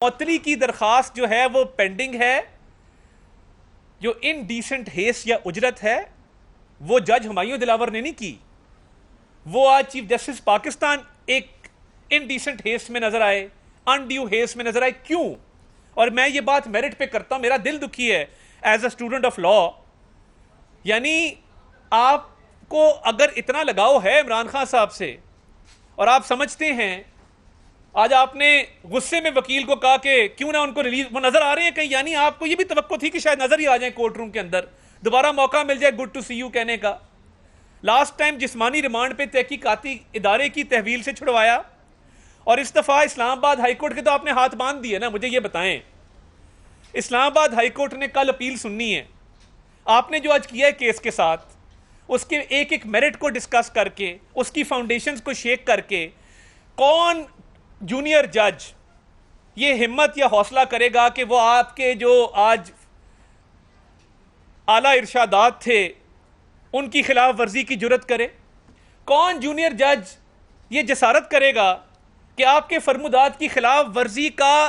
मौतली की दरखास्त जो है वो पेंडिंग है। जो इनडिसेंट हेस या उजरत है वो जज हुमायूं दिलावर ने नहीं की, वो आज चीफ जस्टिस पाकिस्तान एक इनडिसेंट हेस में नजर आए, अनड्यू हेस में नजर आए। क्यों? और मैं ये बात मेरिट पे करता हूं, मेरा दिल दुखी है as a student of law. यानी आपको अगर इतना लगाव है इमरान खान साहब से और आप समझते हैं, आज आपने गुस्से में वकील को कहा कि क्यों ना उनको रिलीज, वो नजर आ रहे हैं कहीं, यानी आपको ये भी तवक्को थी कि शायद नजर ही आ जाए कोर्ट रूम के अंदर, दोबारा मौका मिल जाए गुड टू सी यू कहने का। लास्ट टाइम जिस्मानी रिमांड पे तहकीकाती इदारे की तहवील से छुड़वाया, और इस दफा इस्लामाबाद हाईकोर्ट के तो आपने हाथ बांध दिए ना। मुझे ये बताएं, इस्लामाबाद हाईकोर्ट ने कल अपील सुननी है, आपने जो आज किया है केस के साथ, उसके एक एक मेरिट को डिस्कस करके, उसकी फाउंडेशंस को शेक करके, कौन जूनियर जज ये हिम्मत या हौसला करेगा कि वो आपके जो आज आला इरशादात थे उनकी खिलाफ वर्जी की जुर्रत करे? कौन जूनियर जज ये जसारत करेगा कि आपके फरमुदात की खिलाफ वर्जी का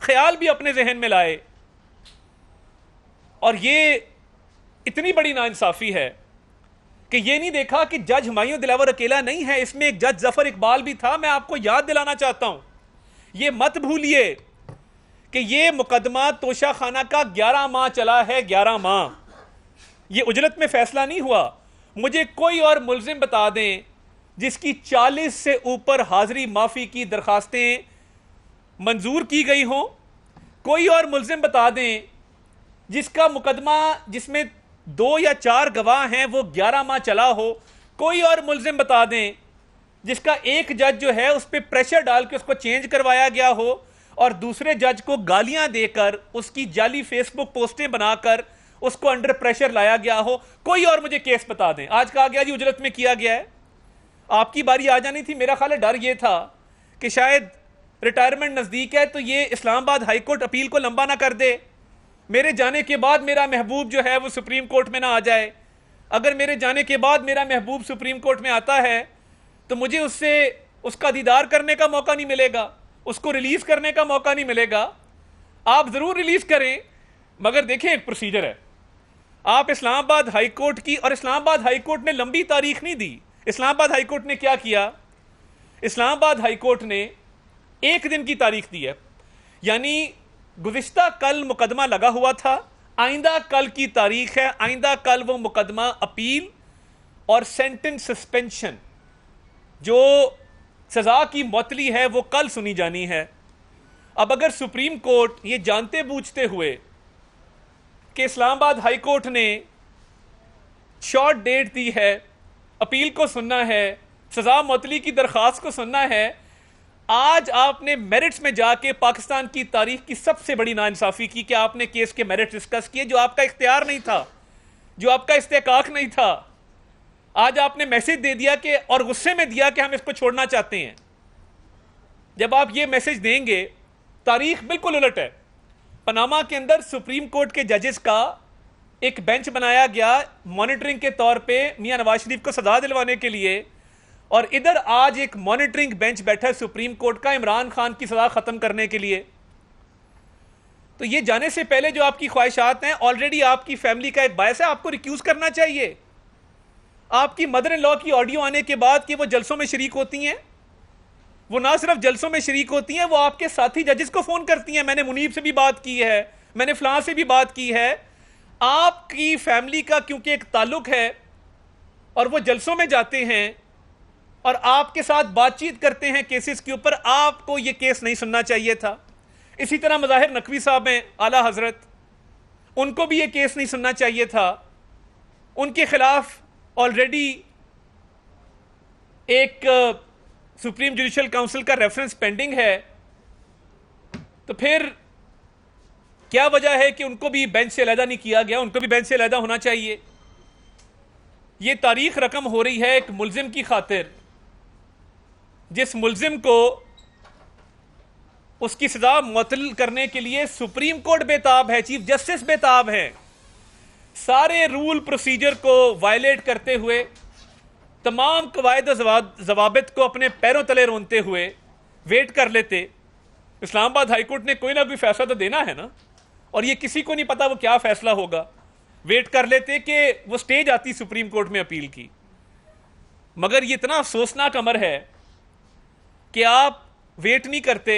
ख्याल भी अपने जहन में लाए? और ये इतनी बड़ी नाइंसाफी है कि ये नहीं देखा कि जज हुमायूं दिलावर अकेला नहीं है, इसमें एक जज जफर इकबाल भी था। मैं आपको याद दिलाना चाहता हूं, ये मत भूलिए कि ये मुकदमा तोशा खाना का 11 माह चला है। 11 माह ये उजरत में फैसला नहीं हुआ। मुझे कोई और मुल्जिम बता दें जिसकी 40 से ऊपर हाजिरी माफी की दरखास्तें मंजूर की गई हों। कोई और मुल्जिम बता दें जिसका मुकदमा जिसमें 2 या 4 गवाह हैं वो 11 माह चला हो। कोई और मुल्जिम बता दें जिसका एक जज जो है उस पर प्रेशर डाल के उसको चेंज करवाया गया हो और दूसरे जज को गालियां देकर, उसकी जाली फेसबुक पोस्टें बनाकर उसको अंडर प्रेशर लाया गया हो। कोई और मुझे केस बता दें। आज कहा गया जी उजरत में किया गया है, आपकी बारी आ जानी थी। मेरा ख्याल है डर ये था कि शायद रिटायरमेंट नजदीक है तो ये इस्लामाबाद हाईकोर्ट अपील को लंबा ना कर दे, मेरे जाने के बाद मेरा महबूब जो है वो सुप्रीम कोर्ट में ना आ जाए। अगर मेरे जाने के बाद मेरा महबूब सुप्रीम कोर्ट में आता है तो मुझे उससे उसका दीदार करने का मौका नहीं मिलेगा, उसको रिलीज करने का मौका नहीं मिलेगा। आप जरूर रिलीज करें, मगर देखें एक प्रोसीजर है। आप इस्लामाबाद हाईकोर्ट की, और इस्लामाबाद हाईकोर्ट ने लंबी तारीख नहीं दी। इस्लामाबाद हाईकोर्ट ने क्या किया? इस्लामाबाद हाईकोर्ट ने एक दिन की तारीख दी है, यानी गुज़िश्ता कल मुकदमा लगा हुआ था, आइंदा कल की तारीख है, आइंदा कल वो मुकदमा अपील और सेंटेंस सस्पेंशन जो सजा की मौतली है वो कल सुनी जानी है। अब अगर सुप्रीम कोर्ट ये जानते बूझते हुए कि इस्लामाबाद हाई कोर्ट ने शॉर्ट डेट दी है, अपील को सुनना है, सजा मौतली की दरख्वास्त को सुनना है, आज आपने मेरिट्स में जाके पाकिस्तान की तारीख की सबसे बड़ी नाइंसाफी की कि आपने केस के मेरिट डिस्कस किए जो आपका इख्तियार नहीं था, जो आपका इस्तेकाक नहीं था। आज आपने मैसेज दे दिया कि, और गुस्से में दिया कि हम इसको छोड़ना चाहते हैं। जब आप ये मैसेज देंगे, तारीख बिल्कुल उलट है। पनामा के अंदर सुप्रीम कोर्ट के जजेस का एक बेंच बनाया गया मॉनिटरिंग के तौर पे मियां नवाज शरीफ को सजा दिलवाने के लिए, और इधर आज एक मॉनिटरिंग बेंच बैठा है सुप्रीम कोर्ट का इमरान खान की सजा खत्म करने के लिए। तो ये जाने से पहले जो आपकी ख्वाहिशात हैं, ऑलरेडी आपकी फैमिली का एक बायस है, आपको रिक्यूज करना चाहिए। आपकी मदर इन लॉ की ऑडियो आने के बाद कि वो जलसों में शरीक होती हैं, वो ना सिर्फ जलसों में शरीक होती हैं, वो आपके साथी जजेस को फोन करती हैं। मैंने मुनीब से भी बात की है, मैंने फलां से भी बात की है। आपकी फैमिली का क्योंकि एक ताल्लुक है और वो जलसों में जाते हैं और आपके साथ बातचीत करते हैं केसेस के ऊपर, आपको ये केस नहीं सुनना चाहिए था। इसी तरह मज़ाहिर नकवी साहब हैं आला हजरत, उनको भी ये केस नहीं सुनना चाहिए था। उनके खिलाफ ऑलरेडी एक सुप्रीम जुडिशल काउंसिल का रेफरेंस पेंडिंग है। तो फिर क्या वजह है कि उनको भी बेंच से अलहदा नहीं किया गया? उनको भी बेंच से अलहदा होना चाहिए। ये तारीख रकम हो रही है एक मुल्जिम की खातिर, जिस मुल्जिम को उसकी सजा मुअत्तल करने के लिए सुप्रीम कोर्ट बेताब है, चीफ जस्टिस बेताब है। सारे रूल प्रोसीजर को वायलेट करते हुए, तमाम कवायद जवाबित को अपने पैरों तले रोनते हुए वेट कर लेते, इस्लामाबाद हाईकोर्ट ने कोई ना कोई फैसला तो देना है ना, और ये किसी को नहीं पता वो क्या फैसला होगा। वेट कर लेते कि वो स्टेज आती सुप्रीम कोर्ट में अपील की। मगर ये इतना अफसोसनाक अमर है कि आप वेट नहीं करते।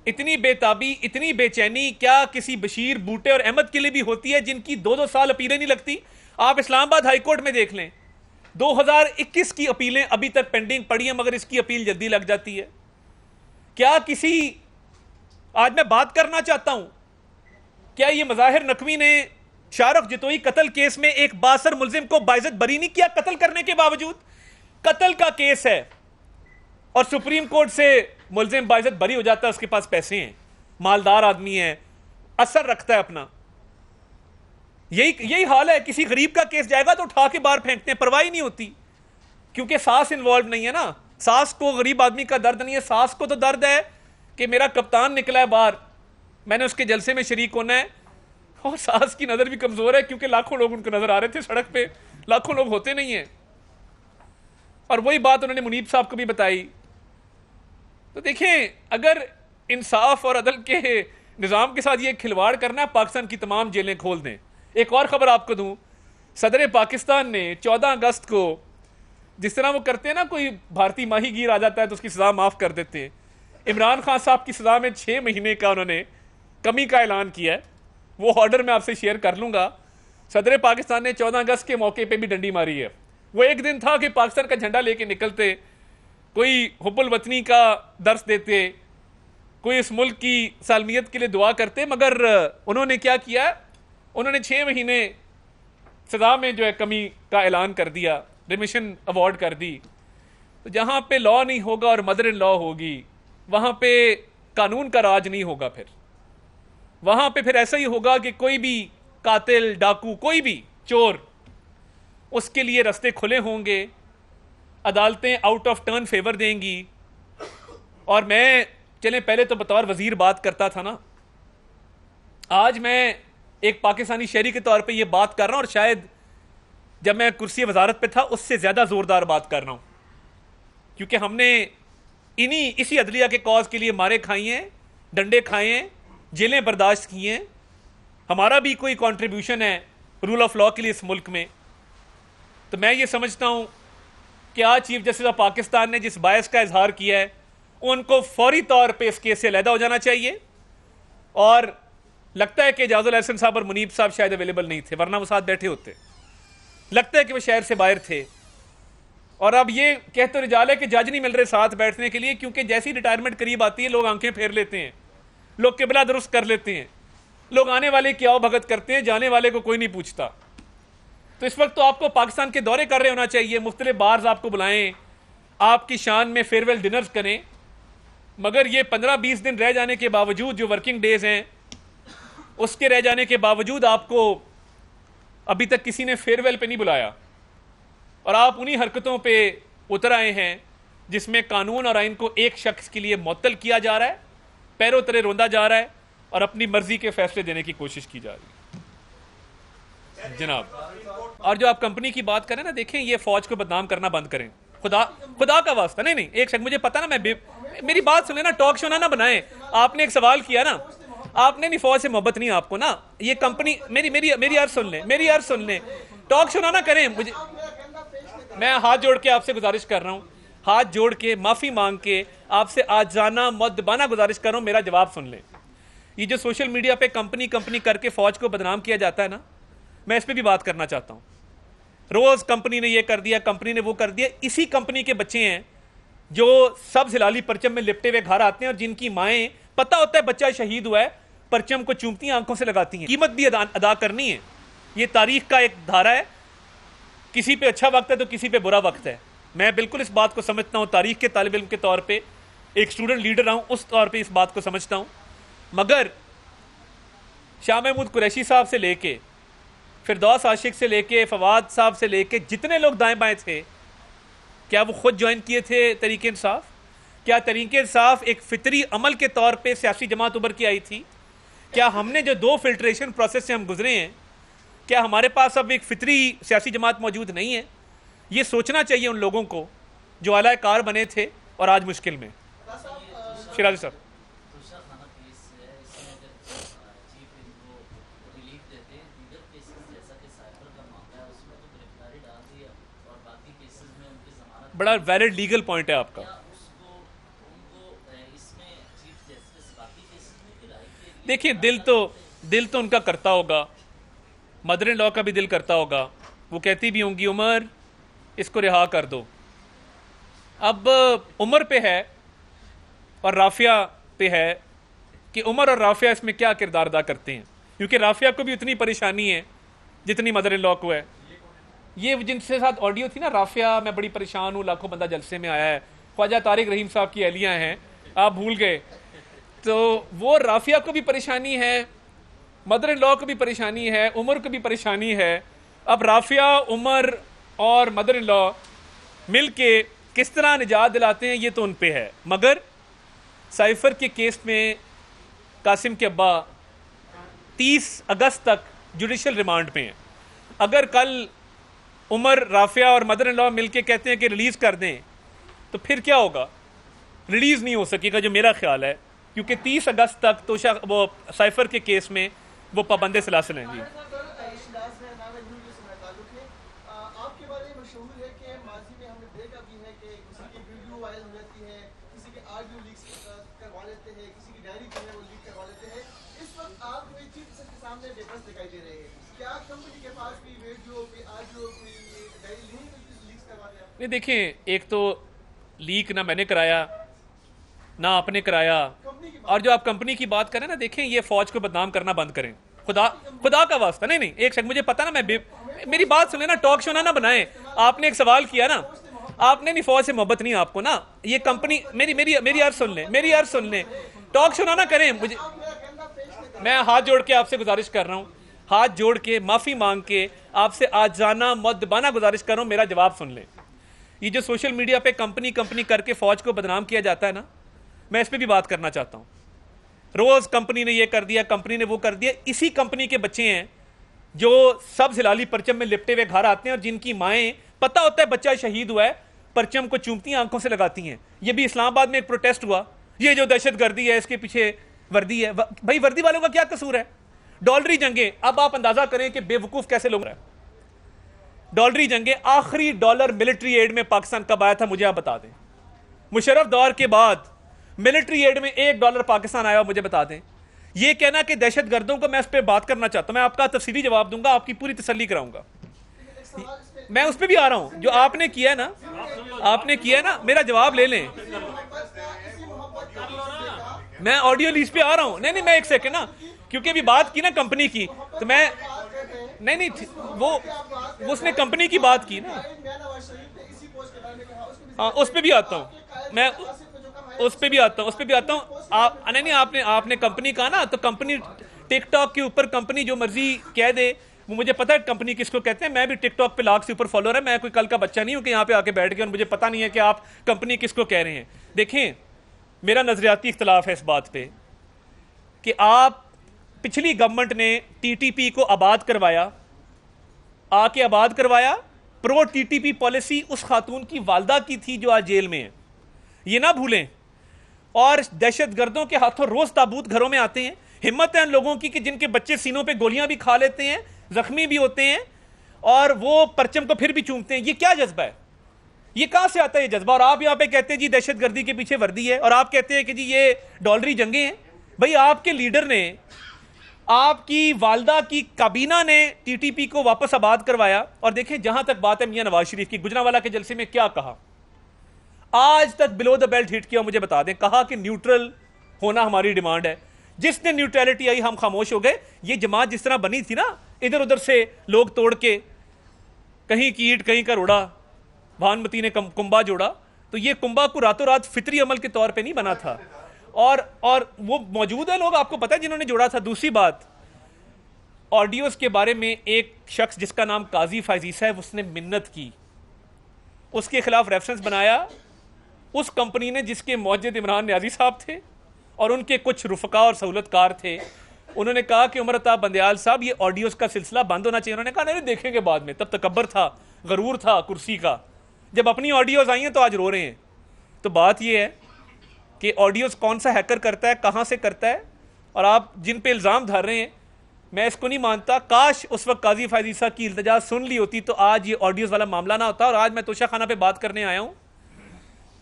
इतनी बेताबी, इतनी बेचैनी क्या किसी बशीर, बूटे और अहमद के लिए भी होती है, जिनकी 2-2 साल अपीलें नहीं लगती? आप इस्लामाबाद हाईकोर्ट में देख लें, 2021 की अपीलें अभी तक पेंडिंग पड़ी हैं, मगर इसकी अपील जल्दी लग जाती है। क्या किसी, आज मैं बात करना चाहता हूं, क्या ये मज़ाहिर नकवी ने शाहरुख जतोई कत्ल केस में एक बासर मुलजिम को बाइज्जत बरी नहीं किया? कत्ल करने के बावजूद कत्ल का केस है और सुप्रीम कोर्ट से मुलजिम बाइज्जत बरी हो जाता है। उसके पास पैसे हैं, मालदार आदमी है, असर रखता है अपना। यही हाल है। किसी गरीब का केस जाएगा तो उठा के बाहर फेंकते हैं, परवाही नहीं होती, क्योंकि सास इन्वॉल्व नहीं है ना। सास को गरीब आदमी का दर्द नहीं है, सास को तो दर्द है कि मेरा कप्तान निकला है बाहर, मैंने उसके जलसे में शरीक होना है। और सास की नजर भी कमजोर है, क्योंकि लाखों लोग उनको नजर आ रहे थे सड़क पे, लाखों लोग होते नहीं है। और वही बात उन्होंने मुनीब साहब को भी बताई। तो देखें, अगर इंसाफ और अदल के निज़ाम के साथ ये खिलवाड़ करना है, पाकिस्तान की तमाम जेलें खोल दें। एक और खबर आपको दूं, सदर पाकिस्तान ने 14 अगस्त को, जिस तरह वो करते हैं ना, कोई भारतीय माहीगीर आ जाता है तो उसकी सजा माफ कर देते हैं, इमरान खान साहब की सजा में 6 महीने का उन्होंने कमी का ऐलान किया है। वो ऑर्डर मैं आपसे शेयर कर लूंगा। सदर पाकिस्तान ने 14 अगस्त के मौके पे भी डंडी मारी है। वो एक दिन था कि पाकिस्तान का झंडा लेके निकलते, कोई हुब्बुल वतनी का दर्स देते, कोई इस मुल्क की सालमियत के लिए दुआ करते, मगर उन्होंने क्या किया, उन्होंने 6 महीने सजा में जो है कमी का ऐलान कर दिया, रिमिशन अवार्ड कर दी। तो जहां पे लॉ नहीं होगा और मदर इन लॉ होगी, वहां पे कानून का राज नहीं होगा। फिर वहां पे फिर ऐसा ही होगा कि कोई भी कातिल, डाकू, कोई भी चोर, उसके लिए रास्ते खुले होंगे, अदालतें आउट ऑफ टर्न फेवर देंगी। और मैं, चलें पहले तो बतौर वजीर बात करता था ना, आज मैं एक पाकिस्तानी शहरी के तौर पे ये बात कर रहा हूं, और शायद जब मैं कुर्सी वजारत पे था उससे ज्यादा जोरदार बात कर रहा हूं, क्योंकि हमने इसी अदलिया के कॉज के लिए मारे खाई हैं, डंडे खाए हैं, जेलें बर्दाश्त की हैं। हमारा भी कोई कंट्रीब्यूशन है रूल ऑफ लॉ के लिए इस मुल्क में। तो मैं ये समझता हूं कि आज चीफ जस्टिस ऑफ पाकिस्तान ने जिस बायस का इजहार किया है, उनको फौरी तौर पे इस केस से अलहदा हो जाना चाहिए। और लगता है कि एजाजुल एहसन साहब और मुनीब साहब शायद अवेलेबल नहीं थे, वरना वो साथ बैठे होते। लगता है कि वो शहर से बाहर थे। और अब ये कहते रिजाल है कि जज नहीं मिल रहे साथ बैठने के लिए, क्योंकि जैसी रिटायरमेंट करीब आती है लोग आंखें फेर लेते हैं, लोग किबला दुरुस्त कर लेते हैं, लोग आने वाले की आओ भगत करते हैं, जाने वाले को कोई नहीं पूछता। तो इस वक्त तो आपको पाकिस्तान के दौरे कर रहे होना चाहिए, मुख्तलिफ बार्स आपको बुलाएं, आपकी शान में फेयरवेल डिनर्स करें। मगर ये 15-20 दिन रह जाने के बावजूद, जो वर्किंग डेज हैं उसके रह जाने के बावजूद, आपको अभी तक किसी ने फेयरवेल पे नहीं बुलाया। और आप उन्हीं हरकतों पे उतर आए हैं जिसमें कानून और आइन को एक शख्स के लिए मुअत्तल किया जा रहा है, पैरों तले रोंदा जा रहा है, और अपनी मर्जी के फैसले देने की कोशिश की जा रही है जनाब। और जो आप कंपनी की बात करें ना, देखें, ये फौज को बदनाम करना बंद करें, खुदा का वास्ता। नहीं, एक शख्स, मुझे पता ना, मेरी बात सुने ना, टॉक शो ना बनाएं। आपने एक सवाल किया ना, आपने नहीं, फौज से मोहब्बत नहीं आपको ना, ये कंपनी, मेरी अर्ज सुन लें, टॉक शो ना करें। मुझे, मैं हाथ जोड़ के आपसे गुजारिश कर रहा हूं, हाथ जोड़ के माफी मांग के आपसे आजाना मुद्दबाना गुजारिश कर रहा हूं, मेरा जवाब सुन लें। ये जो सोशल मीडिया पे कंपनी करके फौज को बदनाम किया जाता है ना, मैं इस पर भी बात करना चाहता हूं। रोज कंपनी ने ये कर दिया, कंपनी ने वो कर दिया। इसी कंपनी के बच्चे हैं जो सब हिलाली परचम में लिपटे हुए घर आते हैं, और जिनकी माएं, पता होता है बच्चा शहीद हुआ है, परचम को चूमती हैं, आंखों से लगाती हैं। कीमत भी अदा करनी है। ये तारीख का एक धारा है, किसी पे अच्छा वक्त है तो किसी पे बुरा वक्त है। मैं बिल्कुल इस बात को समझता हूं, तारीख के तालिब इल्म के तौर पे, एक स्टूडेंट लीडर रहा हूं, उस तौर पे इस बात को समझता हूं। मगर शाह महमूद कुरैशी साहब से लेके, फिरदौस आशिक से लेके, फवाद साहब से लेके, जितने लोग दाएं बाएं थे, क्या वो खुद ज्वाइन किए थे तहरीक इंसाफ? क्या तहरीक इंसाफ एक फितरी अमल के तौर पे सियासी जमात उभर के आई थी? क्या हमने जो 2 फिल्ट्रेशन प्रोसेस से हम गुजरे हैं, क्या हमारे पास अब एक फितरी सियासी जमात मौजूद नहीं है? ये सोचना चाहिए उन लोगों को जो आला कार बने थे और आज मुश्किल में। शिराजी साहब, बड़ा वैलिड लीगल पॉइंट है आपका। देखिए दिल तो उनका करता होगा, मदर इन लॉ का भी दिल करता होगा, वो कहती भी होंगी उमर इसको रिहा कर दो। अब उमर पे है और राफिया पे है कि उमर और राफिया इसमें क्या किरदार अदा करते हैं, क्योंकि राफिया को भी उतनी परेशानी है जितनी मदर इन लॉ को है। ये जिनसे साथ ऑडियो थी ना, राफिया मैं बड़ी परेशान हूँ, लाखों बंदा जलसे में आया है, ख्वाजा तारिक रहीम साहब की अहलियाँ हैं, आप भूल गए। तो वो राफिया को भी परेशानी है, मदर इन लॉ को भी परेशानी है, उमर को भी परेशानी है। अब राफिया, उमर और मदर इन लॉ मिल के किस तरह निजात दिलाते हैं ये तो उन पे है। मगर साइफर के केस में कासिम के अब्बा 30 अगस्त तक जुडिशल रिमांड पे हैं। अगर कल उमर, राफिया और मदर इन लॉ मिल के कहते हैं कि रिलीज़ कर दें तो फिर क्या होगा? रिलीज़ नहीं हो सकेगा जो मेरा ख्याल है, क्योंकि 30 अगस्त तक तो वो साइफर के केस में वो पाबंद सलासिल हैं। जी नहीं, देखें, एक तो लीक ना मैंने कराया ना आपने कराया, और जो आप कंपनी की बात करें ना, देखें ये फौज को बदनाम करना बंद करें, खुदा का वास्ता। नहीं एक सेकंड, मुझे पता ना, मेरी बात सुन लेना, टॉक शो ना बनाए। आपने एक सवाल किया ना, आपने नहीं, फौज से मोहब्बत नहीं आपको ना, ये कंपनी मेरी अर्ज सुन लें, टॉक शो ना करें। मुझे, मैं हाथ जोड़ के आपसे गुजारिश कर रहा हूँ, हाथ जोड़ के माफी मांग के आपसे आजाना मुअद्दबाना गुजारिश कर रहा हूँ, मेरा जवाब सुन लें। ये जो सोशल मीडिया पे कंपनी करके फौज को बदनाम किया जाता है ना, मैं इस पे भी बात करना चाहता हूँ। रोज कंपनी ने ये कर दिया, कंपनी ने वो कर दिया। इसी कंपनी के बच्चे हैं जो सब हिलाली परचम में लिपटे हुए घर आते हैं और जिनकी माएं, पता होता है बच्चा शहीद हुआ है, परचम को चूमती हैं, आंखों से लगाती हैं। ये भी इस्लामाबाद में एक प्रोटेस्ट हुआ, ये जो दहशतगर्दी है इसके पीछे वर्दी है। भाई वर्दी वालों का क्या कसूर है? डॉलरी जंगे, अब आप अंदाजा करें कि बेवकूफ कैसे लोग रहे। डॉलरी जंगे, आखिरी डॉलर मिलिट्री एड में पाकिस्तान कब आया था मुझे आप बता दें। मुशर्रफ दौर के बाद मिलिट्री एड में $1 पाकिस्तान आया, मुझे बता दें। ये कहना कि दहशतगर्दों को, मैं उस पर बात करना चाहता हूं, मैं आपका तफसीली जवाब दूंगा, आपकी पूरी तसल्ली कराऊंगा। मैं उस पर भी आ रहा हूं, जो आपने किया ना, मेरा जवाब ले लें। मैं ऑडियो लीज पे आ रहा हूं। नहीं मैं एक सेकेंड ना, क्योंकि अभी बात की ना कंपनी की, तो मैं नहीं वो उसने कंपनी की बात की ना, हाँ उस पर भी आता हूं मैं, उस पे भी आता हूं। आप नहीं आपने कंपनी कहा ना, तो कंपनी टिकटॉक के ऊपर कंपनी जो मर्जी कह दे, वो मुझे पता है कंपनी किसको कहते हैं। मैं भी टिकटॉक पे लाख से ऊपर फॉलोअर है, मैं कोई कल का बच्चा नहीं हूं कि यहाँ पे आके बैठ गया और मुझे पता नहीं है कि आप कंपनी किसको कह रहे हैं। देखें, मेरा नजरियाती इख्तलाफ है इस बात पे कि आप, पिछली गवर्नमेंट ने टीटीपी को आबाद करवाया, प्रो टीटीपी पॉलिसी उस खातून की वालदा की थी जो आज जेल में है, ये ना भूलें। और दहशतगर्दों के हाथों रोज ताबूत घरों में आते हैं। हिम्मत है उन लोगों की कि जिनके बच्चे सीनों पे गोलियां भी खा लेते हैं, जख्मी भी होते हैं, और वो परचम को फिर भी चूमते हैं। ये क्या जज्बा है? ये कहां से आता है ये जज्बा? और आप यहाँ पे कहते हैं जी दहशतगर्दी के पीछे वर्दी है, और आप कहते हैं कि जी ये डॉलरी जंगे हैं। भाई आपके लीडर ने, आपकी वालदा की काबीना ने टीटीपी को वापस आबाद करवाया। और देखें, जहां तक बात है मियां नवाज शरीफ की, गुजरांवाला के जलसे में क्या कहा, आज तक बिलो द बेल्ट हिट किया, मुझे बता दें। कहा कि न्यूट्रल होना हमारी डिमांड है। जिसने न्यूट्रलिटी आई हम खामोश हो गए। ये जमात जिस तरह बनी थी ना, इधर उधर से लोग तोड़ के, कहीं की ईंट कहीं का रोड़ा, भानुमती ने कुंबा जोड़ा, तो ये कुंबा को रातों रात फितरी अमल के तौर पे नहीं बना था। और वो मौजूद है लोग, आपको पता है जिन्होंने जोड़ा था। दूसरी बात, ऑडियोज के बारे में एक शख्स जिसका नाम काजी फायजीसा है, उसने मिन्नत की, उसके खिलाफ रेफरेंस बनाया उस कंपनी ने जिसके मौजूद इमरान न्याजी साहब थे और उनके कुछ रुफका और सहूलतकार थे। उन्होंने कहा कि उमर अताब बंदयाल साहब, ये ऑडियोज का सिलसिला बंद होना चाहिए। उन्होंने कहा नहीं देखेंगे बाद में। तब तकब्बर था, गरूर था कुर्सी का। जब अपनी ऑडियोज आई हैं तो आज रो रहे हैं। तो बात ये है कि ऑडियोज कौन सा हैकर करता है, कहाँ से करता है, और आप जिन पे इल्ज़ाम धर रहे हैं, मैं इसको नहीं मानता। काश उस वक्त काजी फायजीसा की इल्तिजा सुन ली होती तो आज ये ऑडियोज वाला मामला ना होता। और आज मैं तोशा खाना पे बात करने आया हूँ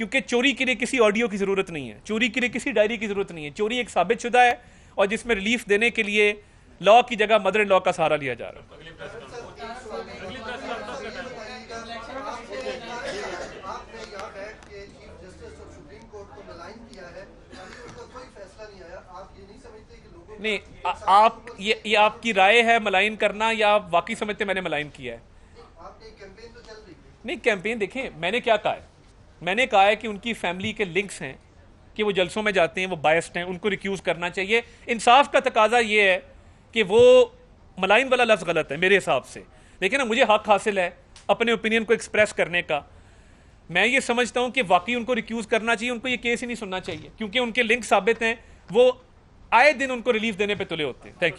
क्योंकि चोरी के लिए किसी ऑडियो की जरूरत नहीं है, चोरी के लिए किसी डायरी की जरूरत नहीं है। चोरी एक साबित शुदा है और जिसमें रिलीफ देने के लिए लॉ की जगह मदर इन लॉ का सहारा लिया जा रहा है। नहीं, आप ये आपकी राय है मलाइन करना, या आप वाकई समझते मैंने मलाइन किया है? नहीं, कैंपेन देखें, मैंने क्या कहा है? मैंने कहा है कि उनकी फैमिली के लिंक्स हैं, कि वो जलसों में जाते हैं, वो बायस्ड हैं, उनको रिक्यूज करना चाहिए। इंसाफ का तकाजा ये है कि वो मलाइन वाला लफ्ज़ गलत है मेरे हिसाब से। देखिए ना, मुझे हक हासिल है अपने ओपिनियन को एक्सप्रेस करने का। मैं ये समझता हूं कि वाकई उनको रिक्यूज करना चाहिए, उनको ये केस ही नहीं सुनना चाहिए, क्योंकि उनके लिंक साबित हैं। वो आए दिन उनको रिलीफ देने पे तुले होते हैं। Thank you.